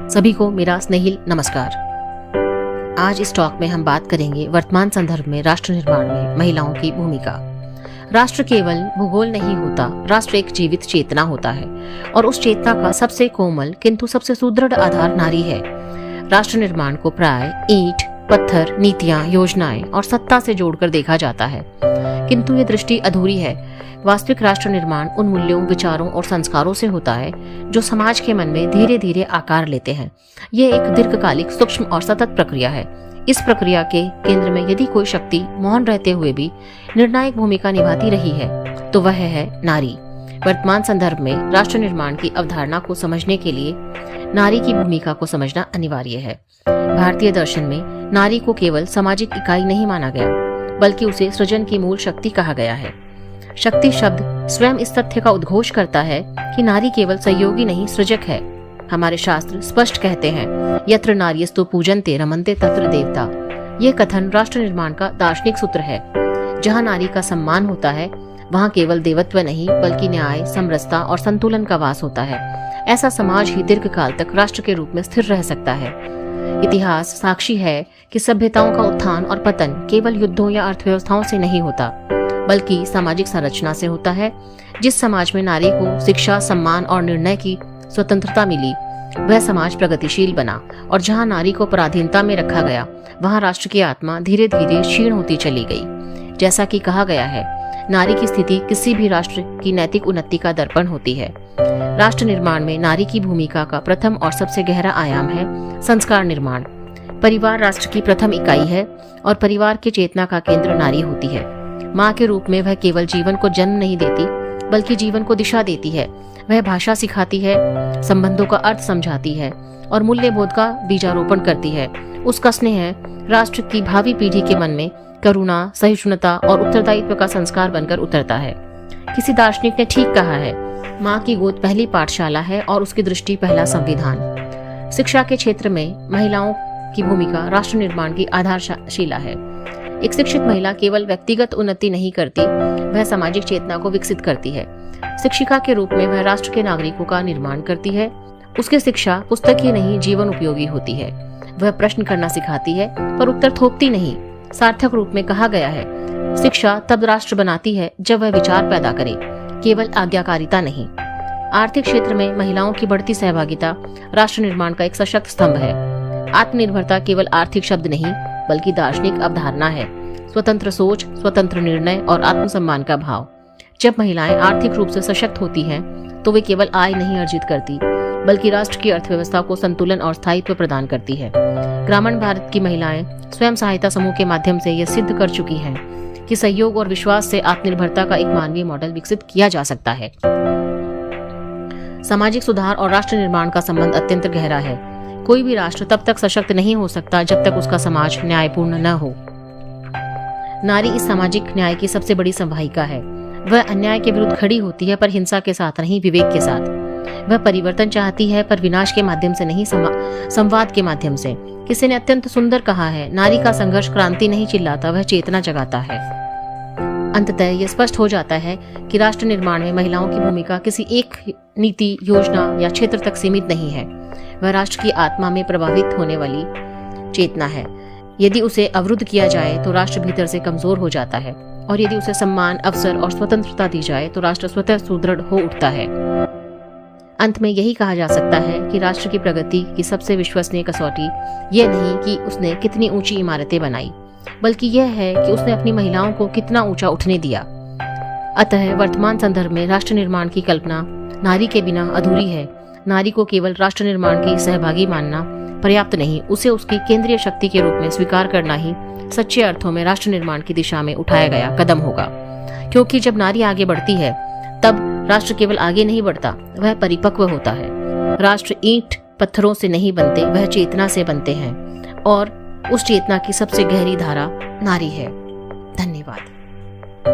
सभी को मेरा स्नेहिल नमस्कार। आज इस टॉक में हम बात करेंगे वर्तमान संदर्भ में राष्ट्र निर्माण में महिलाओं की भूमिका। राष्ट्र केवल भूगोल नहीं होता, राष्ट्र एक जीवित चेतना होता है और उस चेतना का सबसे कोमल किंतु सबसे सुदृढ़ आधार नारी है। राष्ट्र निर्माण को प्राय ईंट, पत्थर, नीतियां, योजनाएं और सत्ता से जोड़कर देखा जाता है, किंतु ये दृष्टि अधूरी है। वास्तविक राष्ट्र निर्माण उन मूल्यों, विचारों और संस्कारों से होता है जो समाज के मन में धीरे धीरे आकार लेते हैं। ये एक दीर्घकालिक, सूक्ष्म और सतत प्रक्रिया है। इस प्रक्रिया के केंद्र में यदि कोई शक्ति मौन रहते हुए भी निर्णायक भूमिका निभाती रही है तो वह है नारी। वर्तमान संदर्भ में राष्ट्र निर्माण की अवधारणा को समझने के लिए नारी की भूमिका को समझना अनिवार्य है। भारतीय दर्शन में नारी को केवल सामाजिक इकाई नहीं माना गया, बल्कि उसे सृजन की मूल शक्ति कहा गया है। शक्ति शब्द स्वयं इस तथ्य का उद्घोष करता है कि नारी केवल सहयोगी नहीं, सृजक है। हमारे शास्त्र स्पष्ट कहते हैं, यत्र नार्यस्तु पूजन्ते रमन्ते तत्र देवता। यह कथन राष्ट्र निर्माण का दार्शनिक सूत्र है। जहाँ नारी का सम्मान होता है वहाँ केवल देवत्व नहीं, बल्कि न्याय, समरसता और संतुलन का वास होता है। ऐसा समाज ही दीर्घकाल तक राष्ट्र के रूप में स्थिर रह सकता है। इतिहास साक्षी है कि सभ्यताओं का उत्थान और पतन केवल युद्धों या अर्थव्यवस्थाओं से नहीं होता, बल्कि सामाजिक संरचना से होता है। जिस समाज में नारी को शिक्षा, सम्मान और निर्णय की स्वतंत्रता मिली, वह समाज प्रगतिशील बना, और जहां नारी को पराधीनता में रखा गया, वहां राष्ट्र की आत्मा धीरे धीरे क्षीण होती चली गई। जैसा कि कहा गया है, नारी की स्थिति किसी भी राष्ट्र की नैतिक उन्नति का दर्पण होती है। राष्ट्र निर्माण में नारी की भूमिका का प्रथम और सबसे गहरा आयाम है संस्कार निर्माण। परिवार राष्ट्र की प्रथम इकाई है और परिवार की चेतना का केंद्र नारी होती है। माँ के रूप में वह केवल जीवन को जन्म नहीं देती, बल्कि जीवन को दिशा देती है। वह भाषा सिखाती है, संबंधों का अर्थ समझाती है और मूल्यबोध का बीजारोपण करती है। उसका स्नेह राष्ट्र की भावी पीढ़ी के मन में करुणा, सहिष्णुता और उत्तरदायित्व का संस्कार बनकर उतरता है। किसी दार्शनिक ने ठीक कहा है, माँ की गोद पहली पाठशाला है और उसकी दृष्टि पहला संविधान। शिक्षा के क्षेत्र में महिलाओं की भूमिका राष्ट्र निर्माण की आधारशिला है। एक शिक्षित महिला केवल व्यक्तिगत उन्नति नहीं करती, वह सामाजिक चेतना को विकसित करती है। शिक्षिका के रूप में वह राष्ट्र के नागरिकों का निर्माण करती है। उसकी शिक्षा पुस्तक ही नहीं, जीवन उपयोगी होती है। वह प्रश्न करना सिखाती है, पर उत्तर थोपती नहीं। सार्थक रूप में कहा गया है, शिक्षा तब राष्ट्र बनाती है जब वह विचार पैदा करे, केवल आज्ञाकारिता नहीं। आर्थिक क्षेत्र में महिलाओं की बढ़ती सहभागिता राष्ट्र निर्माण का एक सशक्त स्तंभ है। आत्मनिर्भरता केवल आर्थिक शब्द नहीं, बल्कि दार्शनिक अवधारणा है। स्वतंत्र सोच, स्वतंत्र निर्णय और आत्मसम्मान का भाव। जब महिलाएं आर्थिक रूप से सशक्त होती हैं, तो वे केवल आय नहीं अर्जित करती, बल्कि राष्ट्र की अर्थव्यवस्था को संतुलन और स्थायित्व प्रदान करती है। ग्रामीण भारत की महिलाएं स्वयं सहायता समूह के माध्यम से यह सिद्ध कर चुकी हैं कि सहयोग और विश्वास से आत्मनिर्भरता का एक मानवीय मॉडल विकसित किया जा सकता है। सामाजिक सुधार और राष्ट्र निर्माण का संबंध अत्यंत गहरा है। कोई भी राष्ट्र तब तक सशक्त नहीं हो सकता जब तक उसका समाज न्यायपूर्ण न हो। नारी इस सामाजिक न्याय की सबसे बड़ी संवाहिका है। वह अन्याय के विरुद्ध खड़ी होती है, पर हिंसा के साथ नहीं, विवेक के साथ। वह परिवर्तन चाहती है, पर विनाश के माध्यम से नहीं, संवाद के माध्यम से। किसी ने अत्यंत सुंदर कहा है, नारी का संघर्ष क्रांति नहीं चिल्लाता, वह चेतना जगाता है। अंततः यह स्पष्ट हो जाता है कि राष्ट्र निर्माण में महिलाओं की भूमिका किसी एक नीति, योजना या क्षेत्र तक सीमित नहीं है। वह राष्ट्र की आत्मा में प्रभावित होने वाली चेतना है। यदि उसे अवरुद्ध किया जाए तो राष्ट्र भीतर से कमजोर हो जाता है, और यदि उसे सम्मान, अवसर और स्वतंत्रता दी जाए तो राष्ट्र स्वतः सुदृढ़ हो उठता है। अंत में यही कहा जा सकता है कि राष्ट्र की प्रगति की सबसे विश्वसनीय कसौटी यह नहीं कि उसने कितनी ऊंची इमारतें बनाई, बल्कि यह है कि उसने अपनी महिलाओं को कितना ऊंचा उठने दिया। अतः वर्तमान संदर्भ में राष्ट्र निर्माण की कल्पना नारी के बिना अधूरी है। नारी को केवल राष्ट्र निर्माण की सहभागी मानना पर्याप्त नहीं, उसे उसकी केंद्रीय शक्ति के रूप में स्वीकार करना ही सच्चे अर्थों में राष्ट्र निर्माण की दिशा में उठाया गया कदम होगा। क्योंकि जब नारी आगे बढ़ती है, तब राष्ट्र केवल आगे नहीं बढ़ता, वह परिपक्व होता है। राष्ट्र ईंट पत्थरों से नहीं बनते, वह चेतना से बनते हैं, और उस चेतना की सबसे गहरी धारा नारी है। धन्यवाद।